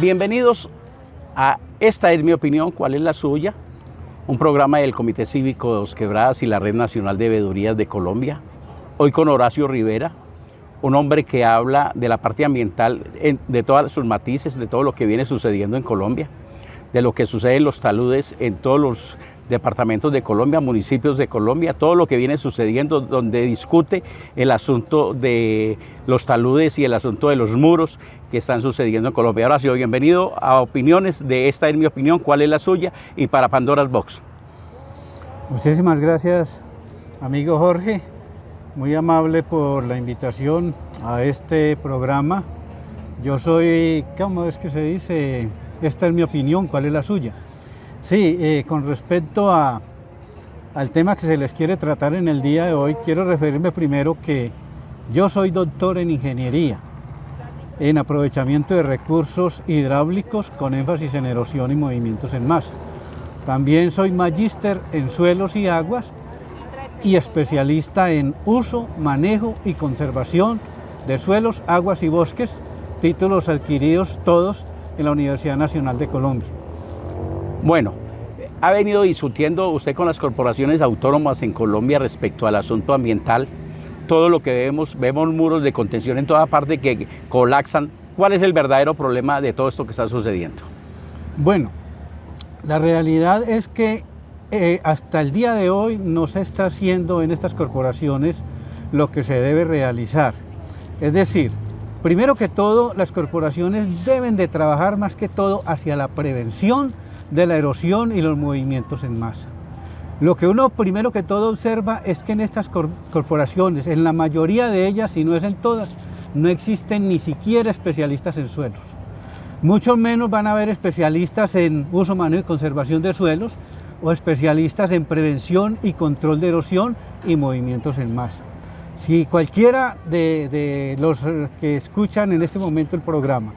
Bienvenidos a Esta es mi opinión, ¿cuál es la suya? Un programa del Comité Cívico Dos Quebradas y la Red Nacional de Veedurías de Colombia. Hoy con Horacio Rivera, un hombre que habla de la parte ambiental de todos sus matices, de todo lo que viene sucediendo en Colombia, de lo que sucede en los taludes en todos los departamentos de Colombia, municipios de Colombia, todo lo que viene sucediendo, donde discute el asunto de los taludes y el asunto de los muros que están sucediendo en Colombia. Horacio, bienvenido a Opiniones de Esta es mi opinión, ¿cuál es la suya? Y para Pandora's Box. Muchísimas gracias, amigo Jorge, muy amable por la invitación a este programa. Yo soy, ¿cómo es que se dice? Esta es mi opinión, ¿cuál es la suya? Sí, con respecto al tema que se les quiere tratar en el día de hoy, quiero referirme primero que yo soy doctor en ingeniería, en aprovechamiento de recursos hidráulicos con énfasis en erosión y movimientos en masa. También soy magíster en suelos y aguas y especialista en uso, manejo y conservación de suelos, aguas y bosques, títulos adquiridos todos en la Universidad Nacional de Colombia. Bueno, ha venido discutiendo usted con las corporaciones autónomas en Colombia respecto al asunto ambiental, todo lo que vemos muros de contención en toda parte que colapsan. ¿Cuál es el verdadero problema de todo esto que está sucediendo? Bueno, la realidad es que hasta el día de hoy no se está haciendo en estas corporaciones lo que se debe realizar. Es decir, primero que todo, las corporaciones deben de trabajar más que todo hacia la prevención de la erosión y los movimientos en masa. Lo que uno primero que todo observa es que en estas corporaciones, en la mayoría de ellas, si no es en todas, no existen ni siquiera especialistas en suelos. Mucho menos van a haber especialistas en uso, manejo y conservación de suelos o especialistas en prevención y control de erosión y movimientos en masa. Si cualquiera de los que escuchan en este momento el programa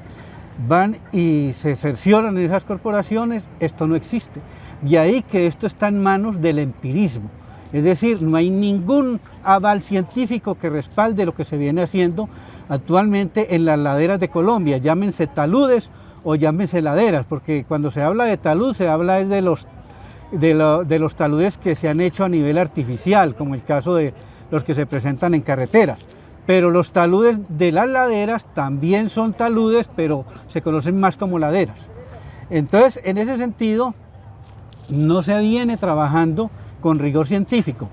van y se cercioran en esas corporaciones, esto no existe. De ahí que esto está en manos del empirismo. Es decir, no hay ningún aval científico que respalde lo que se viene haciendo actualmente en las laderas de Colombia, llámense taludes o llámense laderas, porque cuando se habla de talud se habla es de los taludes que se han hecho a nivel artificial, como el caso de los que se presentan en carreteras. Pero los taludes de las laderas también son taludes, pero se conocen más como laderas. Entonces, en ese sentido, no se viene trabajando con rigor científico,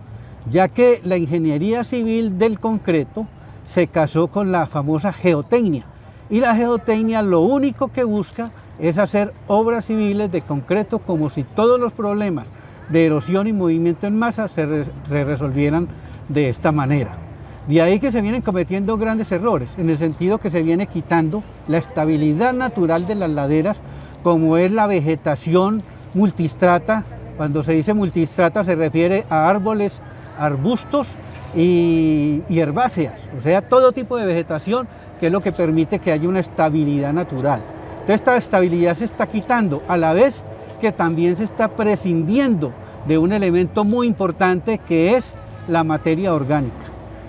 ya que la ingeniería civil del concreto se casó con la famosa geotecnia. Y la geotecnia lo único que busca es hacer obras civiles de concreto como si todos los problemas de erosión y movimiento en masa se resolvieran de esta manera. De ahí que se vienen cometiendo grandes errores, en el sentido que se viene quitando la estabilidad natural de las laderas, como es la vegetación multistrata. Cuando se dice multistrata se refiere a árboles, arbustos y herbáceas, o sea, todo tipo de vegetación, que es lo que permite que haya una estabilidad natural. Entonces esta estabilidad se está quitando, a la vez que también se está prescindiendo de un elemento muy importante que es la materia orgánica.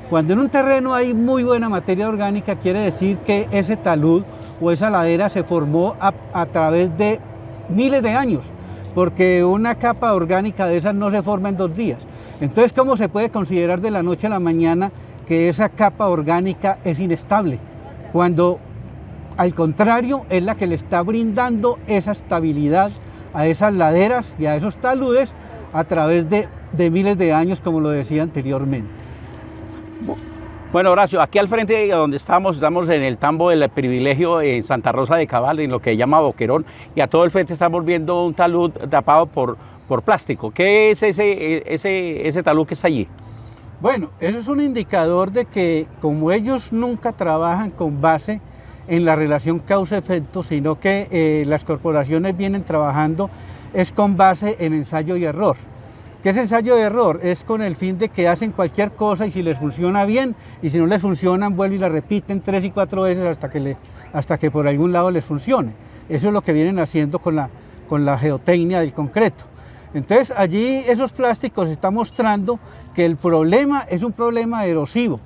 Cuando en un terreno hay muy buena materia orgánica, quiere decir que ese talud o esa ladera se formó a través de miles de años, porque una capa orgánica de esas no se forma en 2 días. Entonces, ¿cómo se puede considerar de la noche a la mañana que esa capa orgánica es inestable? Cuando, al contrario, es la que le está brindando esa estabilidad a esas laderas y a esos taludes a través de miles de años, como lo decía anteriormente. Bueno, Horacio, aquí al frente de donde estamos en el tambo del privilegio en Santa Rosa de Cabal, en lo que se llama Boquerón, y a todo el frente estamos viendo un talud tapado por plástico. ¿Qué es ese talud que está allí? Bueno, eso es un indicador de que como ellos nunca trabajan con base en la relación causa-efecto, sino que las corporaciones vienen trabajando es con base en ensayo y error. ¿Qué es ensayo de error? Es con el fin de que hacen cualquier cosa y si les funciona bien, y si no les funcionan, vuelven y la repiten 3 y 4 veces hasta que por algún lado les funcione. Eso es lo que vienen haciendo con la geotecnia del concreto. Entonces allí esos plásticos están mostrando que el problema es un problema erosivo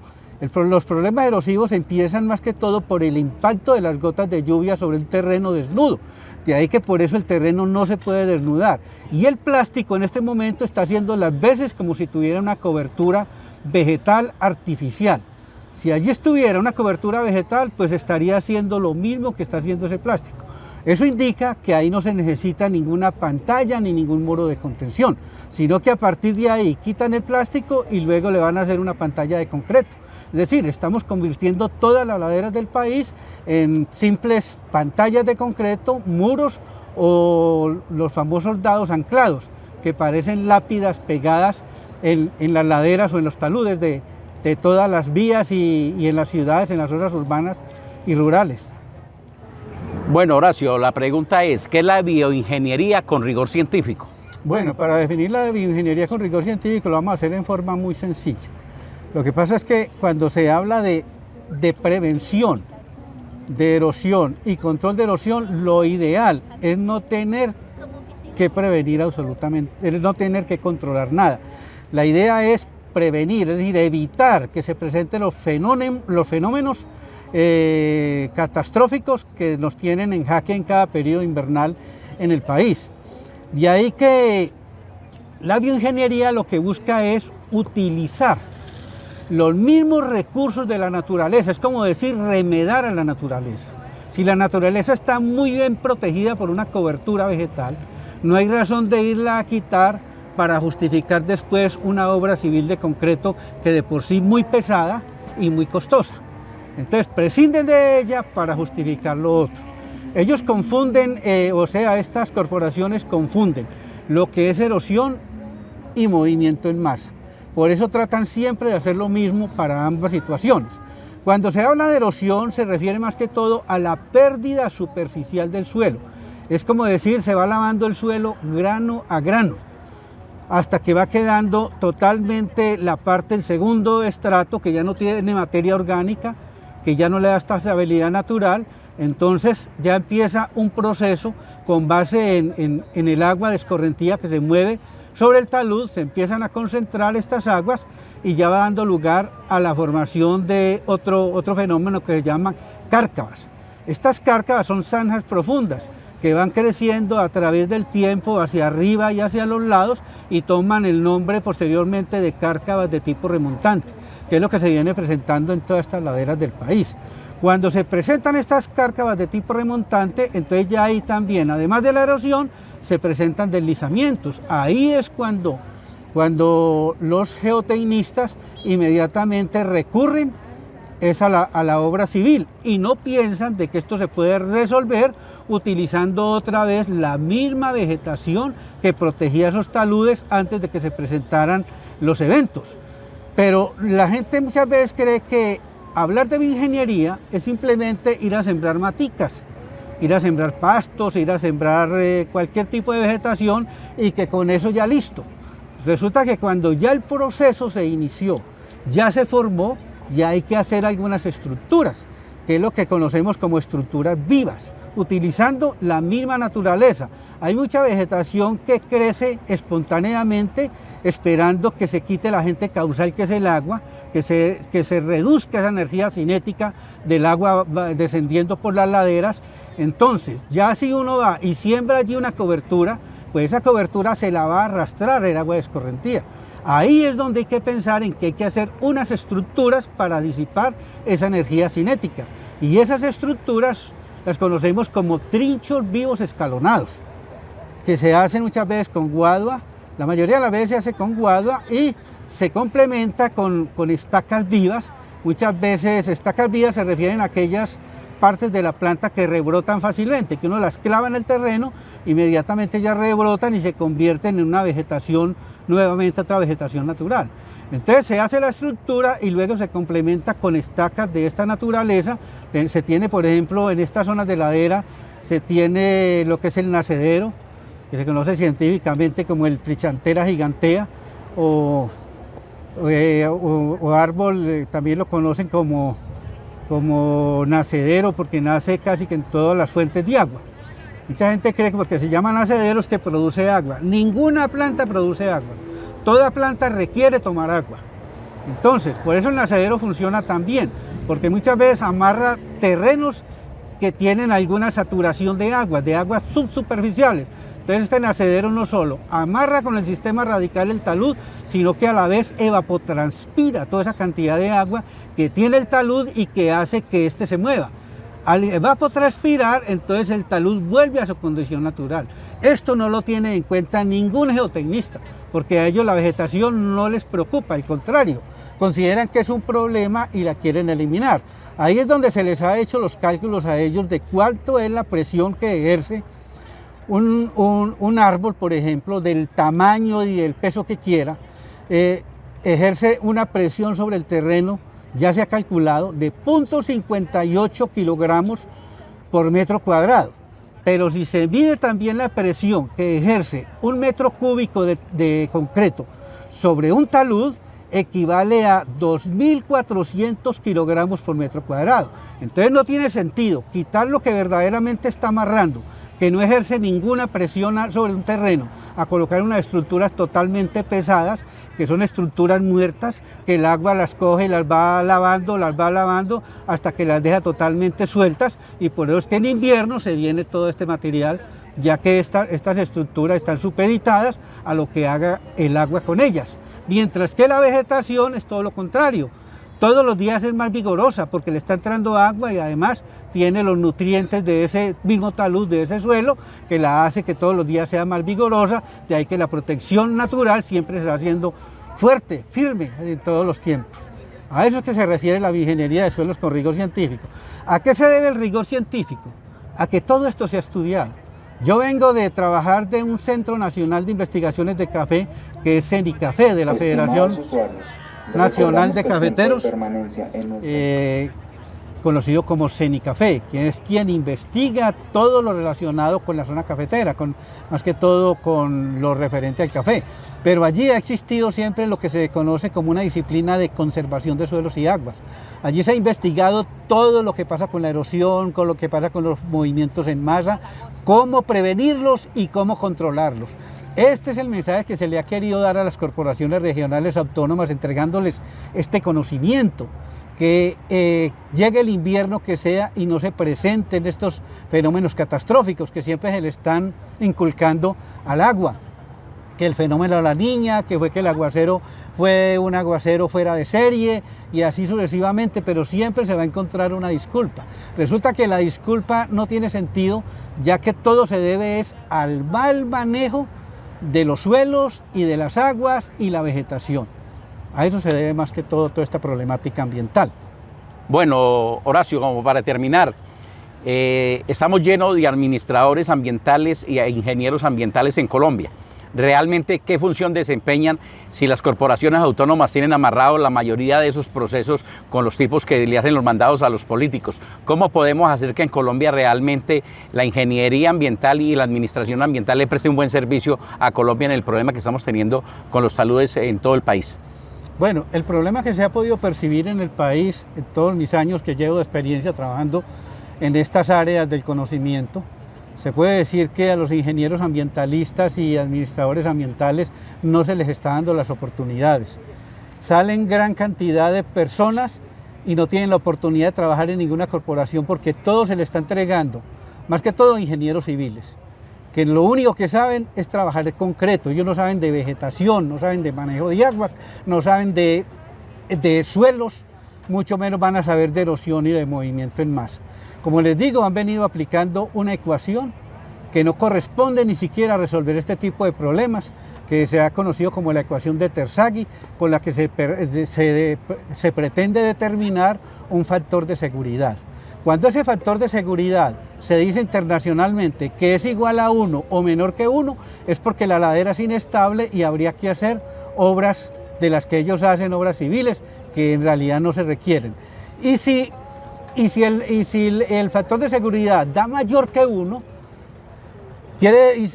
Los problemas erosivos empiezan más que todo por el impacto de las gotas de lluvia sobre el terreno desnudo. De ahí que por eso el terreno no se puede desnudar. Y el plástico en este momento está haciendo las veces como si tuviera una cobertura vegetal artificial. Si allí estuviera una cobertura vegetal, pues estaría haciendo lo mismo que está haciendo ese plástico. Eso indica que ahí no se necesita ninguna pantalla ni ningún muro de contención, sino que a partir de ahí quitan el plástico y luego le van a hacer una pantalla de concreto. Es decir, estamos convirtiendo todas las laderas del país en simples pantallas de concreto, muros o los famosos dados anclados, que parecen lápidas pegadas en las laderas o en los taludes de todas las vías y en las ciudades, en las zonas urbanas y rurales. Bueno, Horacio, la pregunta es, ¿qué es la bioingeniería con rigor científico? Bueno, para definir la bioingeniería con rigor científico lo vamos a hacer en forma muy sencilla. Lo que pasa es que cuando se habla de prevención, de erosión y control de erosión, lo ideal es no tener que prevenir absolutamente, es no tener que controlar nada. La idea es prevenir, es decir, evitar que se presenten los fenómenos catastróficos que nos tienen en jaque en cada periodo invernal en el país. De ahí que la bioingeniería lo que busca es utilizar los mismos recursos de la naturaleza, es como decir, remedar a la naturaleza. Si la naturaleza está muy bien protegida por una cobertura vegetal, no hay razón de irla a quitar para justificar después una obra civil de concreto que de por sí muy pesada y muy costosa. Entonces prescinden de ella para justificar lo otro. Ellos confunden, estas corporaciones confunden lo que es erosión y movimiento en masa. Por eso tratan siempre de hacer lo mismo para ambas situaciones. Cuando se habla de erosión se refiere más que todo a la pérdida superficial del suelo. Es como decir, se va lavando el suelo grano a grano, hasta que va quedando totalmente la parte del segundo estrato que ya no tiene materia orgánica, que ya no le da esta estabilidad natural. Entonces ya empieza un proceso con base en el agua de escorrentía que se mueve sobre el talud, se empiezan a concentrar estas aguas y ya va dando lugar a la formación de otro fenómeno que se llaman cárcavas. Estas cárcavas son zanjas profundas que van creciendo a través del tiempo hacia arriba y hacia los lados y toman el nombre posteriormente de cárcavas de tipo remontante, que es lo que se viene presentando en todas estas laderas del país. Cuando se presentan estas cárcavas de tipo remontante, entonces ya ahí también, además de la erosión, se presentan deslizamientos. Ahí es cuando los geotecnistas inmediatamente recurren a la obra civil y no piensan de que esto se puede resolver utilizando otra vez la misma vegetación que protegía esos taludes antes de que se presentaran los eventos. Pero la gente muchas veces cree que hablar de bioingeniería es simplemente ir a sembrar maticas, ir a sembrar pastos, ir a sembrar cualquier tipo de vegetación y que con eso ya listo. Resulta que cuando ya el proceso se inició, ya se formó, ya hay que hacer algunas estructuras, que es lo que conocemos como estructuras vivas, utilizando la misma naturaleza. Hay mucha vegetación que crece espontáneamente esperando que se quite el agente causal que es el agua, que se reduzca esa energía cinética del agua descendiendo por las laderas. Entonces, ya si uno va y siembra allí una cobertura, pues esa cobertura se la va a arrastrar el agua de escorrentía. Ahí es donde hay que pensar en que hay que hacer unas estructuras para disipar esa energía cinética. Y esas estructuras las conocemos como trinchos vivos escalonados, que se hacen muchas veces con guadua, la mayoría de las veces se hace con guadua y se complementa con estacas vivas. Muchas veces estacas vivas se refieren a aquellas partes de la planta que rebrotan fácilmente, que uno las clava en el terreno, inmediatamente ya rebrotan y se convierten en una vegetación, nuevamente otra vegetación natural. Entonces se hace la estructura y luego se complementa con estacas de esta naturaleza. Se tiene, por ejemplo, en estas zonas de ladera, se tiene lo que es el nacedero, que se conoce científicamente como el Trichantera gigantea, o árbol, también lo conocen como nacedero, porque nace casi que en todas las fuentes de agua. Mucha gente cree que porque se llama nacedero es que produce agua. Ninguna planta produce agua. Toda planta requiere tomar agua. Entonces, por eso el nacedero funciona tan bien, porque muchas veces amarra terrenos que tienen alguna saturación de aguas subsuperficiales. Entonces este nacedero no solo amarra con el sistema radical el talud, sino que a la vez evapotranspira toda esa cantidad de agua que tiene el talud y que hace que éste se mueva. Al evapotranspirar, entonces el talud vuelve a su condición natural. Esto no lo tiene en cuenta ningún geotecnista, porque a ellos la vegetación no les preocupa, al contrario, consideran que es un problema y la quieren eliminar. Ahí es donde se les ha hecho los cálculos a ellos de cuánto es la presión que ejerce un árbol, por ejemplo, del tamaño y el peso que quiera, ejerce una presión sobre el terreno, ya se ha calculado, de 0,58 kilogramos por metro cuadrado. Pero si se mide también la presión que ejerce un metro cúbico de concreto sobre un talud, equivale a 2.400 kilogramos por metro cuadrado. Entonces no tiene sentido quitar lo que verdaderamente está amarrando, que no ejerce ninguna presión sobre un terreno, a colocar unas estructuras totalmente pesadas, que son estructuras muertas, que el agua las coge y las va lavando hasta que las deja totalmente sueltas, y por eso es que en invierno se viene todo este material, ya que estas estructuras están supeditadas a lo que haga el agua con ellas. Mientras que la vegetación es todo lo contrario. Todos los días es más vigorosa porque le está entrando agua y además tiene los nutrientes de ese mismo talud, de ese suelo, que la hace que todos los días sea más vigorosa. De ahí que la protección natural siempre se va haciendo fuerte, firme en todos los tiempos. A eso es que se refiere la bioingeniería de suelos con rigor científico. ¿A qué se debe el rigor científico? A que todo esto se ha estudiado. Yo vengo de trabajar de un Centro Nacional de Investigaciones de Café, que es CENICAFE, de la Federación Nacional de Cafeteros, conocido como CENICAFE, que es quien investiga todo lo relacionado con la zona cafetera, más que todo con lo referente al café. Pero allí ha existido siempre lo que se conoce como una disciplina de conservación de suelos y aguas. Allí se ha investigado todo lo que pasa con la erosión, con lo que pasa con los movimientos en masa, cómo prevenirlos y cómo controlarlos. Este es el mensaje que se le ha querido dar a las corporaciones regionales autónomas, entregándoles este conocimiento, que llegue el invierno que sea y no se presenten estos fenómenos catastróficos que siempre se le están inculcando al agua. Que el fenómeno de la Niña, que fue que el aguacero fue un aguacero fuera de serie y así sucesivamente, pero siempre se va a encontrar una disculpa. Resulta que la disculpa no tiene sentido, ya que todo se debe es al mal manejo de los suelos y de las aguas y la vegetación. A eso se debe más que todo toda esta problemática ambiental. Bueno, Horacio, como para terminar, estamos llenos de administradores ambientales e ingenieros ambientales en Colombia. Realmente, ¿qué función desempeñan si las corporaciones autónomas tienen amarrado la mayoría de esos procesos con los tipos que le hacen los mandados a los políticos? ¿Cómo podemos hacer que en Colombia realmente la ingeniería ambiental y la administración ambiental le preste un buen servicio a Colombia en el problema que estamos teniendo con los taludes en todo el país? Bueno, el problema que se ha podido percibir en el país en todos mis años que llevo de experiencia trabajando en estas áreas del conocimiento, se puede decir que a los ingenieros ambientalistas y administradores ambientales no se les está dando las oportunidades. Salen gran cantidad de personas y no tienen la oportunidad de trabajar en ninguna corporación porque todo se les está entregando, más que todo ingenieros civiles, que lo único que saben es trabajar de concreto. Ellos no saben de vegetación, no saben de manejo de aguas, no saben de suelos, mucho menos van a saber de erosión y de movimiento en masa. Como les digo, han venido aplicando una ecuación que no corresponde ni siquiera a resolver este tipo de problemas, que se ha conocido como la ecuación de Terzaghi, con la que se pretende determinar un factor de seguridad. Cuando ese factor de seguridad se dice internacionalmente que es igual a 1 o menor que 1, es porque la ladera es inestable y habría que hacer obras de las que ellos hacen, obras civiles, que en realidad no se requieren. Y si el factor de seguridad da mayor que 1,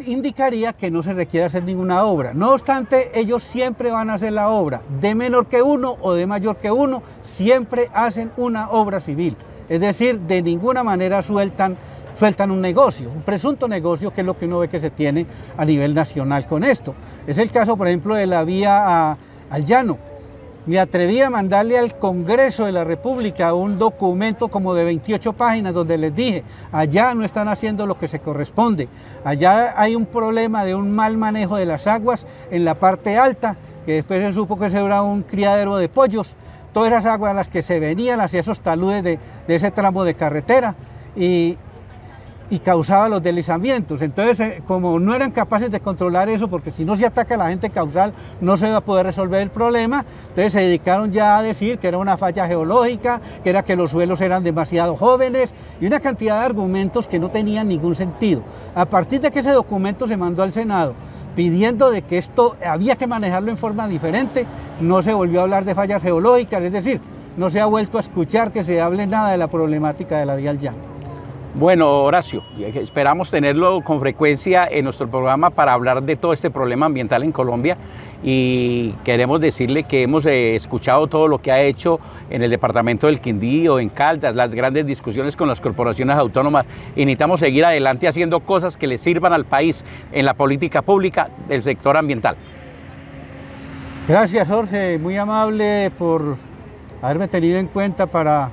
indicaría que no se requiere hacer ninguna obra. No obstante, ellos siempre van a hacer la obra. De menor que 1 o de mayor que 1, siempre hacen una obra civil. Es decir, de ninguna manera sueltan un negocio, un presunto negocio, que es lo que uno ve que se tiene a nivel nacional con esto. Es el caso, por ejemplo, de la vía al llano. Me atreví a mandarle al Congreso de la República un documento como de 28 páginas donde les dije, allá no están haciendo lo que se corresponde, allá hay un problema de un mal manejo de las aguas en la parte alta, que después se supo que se era un criadero de pollos, todas esas aguas a las que se venían hacia esos taludes de ese tramo de carretera y causaba los deslizamientos. Entonces, como no eran capaces de controlar eso, porque si no se ataca a la gente causal, no se va a poder resolver el problema, entonces se dedicaron ya a decir que era una falla geológica, que era que los suelos eran demasiado jóvenes, y una cantidad de argumentos que no tenían ningún sentido. A partir de que ese documento se mandó al Senado, pidiendo de que esto había que manejarlo en forma diferente, no se volvió a hablar de fallas geológicas, es decir, no se ha vuelto a escuchar que se hable nada de la problemática de la vía al llano. Bueno, Horacio, esperamos tenerlo con frecuencia en nuestro programa para hablar de todo este problema ambiental en Colombia y queremos decirle que hemos escuchado todo lo que ha hecho en el departamento del Quindío, en Caldas, las grandes discusiones con las corporaciones autónomas y necesitamos seguir adelante haciendo cosas que le sirvan al país en la política pública del sector ambiental. Gracias, Jorge, muy amable por haberme tenido en cuenta para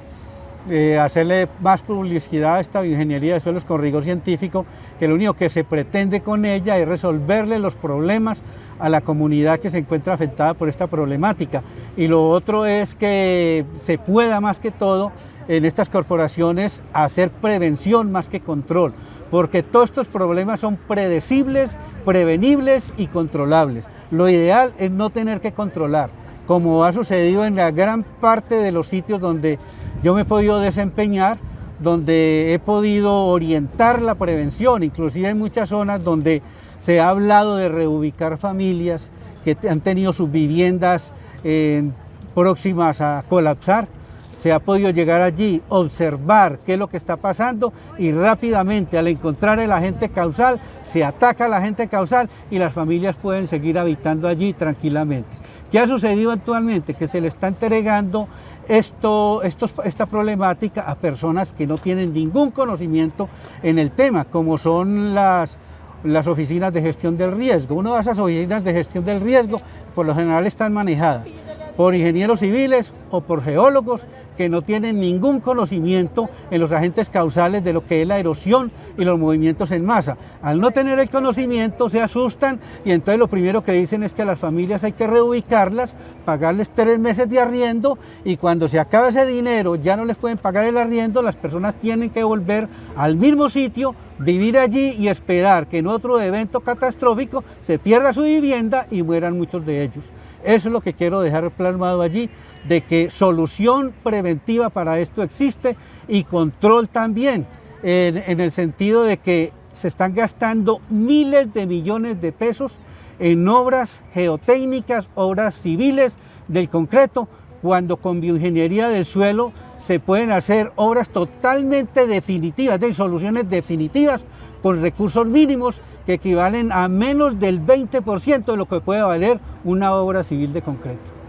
hacerle más publicidad a esta bioingeniería de suelos con rigor científico, que lo único que se pretende con ella es resolverle los problemas a la comunidad que se encuentra afectada por esta problemática. Y lo otro es que se pueda más que todo en estas corporaciones hacer prevención más que control, porque todos estos problemas son predecibles, prevenibles y controlables. Lo ideal es no tener que controlar, como ha sucedido en la gran parte de los sitios donde yo me he podido desempeñar, donde he podido orientar la prevención, inclusive en muchas zonas donde se ha hablado de reubicar familias que han tenido sus viviendas próximas a colapsar. Se ha podido llegar allí, observar qué es lo que está pasando y rápidamente al encontrar el agente causal, se ataca al agente causal y las familias pueden seguir habitando allí tranquilamente. ¿Qué ha sucedido actualmente? Que se le está entregando esta problemática a personas que no tienen ningún conocimiento en el tema, como son las oficinas de gestión del riesgo. Uno de esas oficinas de gestión del riesgo, por lo general están manejadas por ingenieros civiles o por geólogos que no tienen ningún conocimiento en los agentes causales de lo que es la erosión y los movimientos en masa. Al no tener el conocimiento se asustan y entonces lo primero que dicen es que a las familias hay que reubicarlas, pagarles 3 meses de arriendo y cuando se acaba ese dinero ya no les pueden pagar el arriendo, las personas tienen que volver al mismo sitio, vivir allí y esperar que en otro evento catastrófico se pierda su vivienda y mueran muchos de ellos. Eso es lo que quiero dejar plasmado allí, de que solución preventiva para esto existe y control también, en el sentido de que se están gastando miles de millones de pesos en obras geotécnicas, obras civiles del concreto, cuando con bioingeniería del suelo se pueden hacer obras totalmente definitivas, de soluciones definitivas con recursos mínimos que equivalen a menos del 20% de lo que puede valer una obra civil de concreto.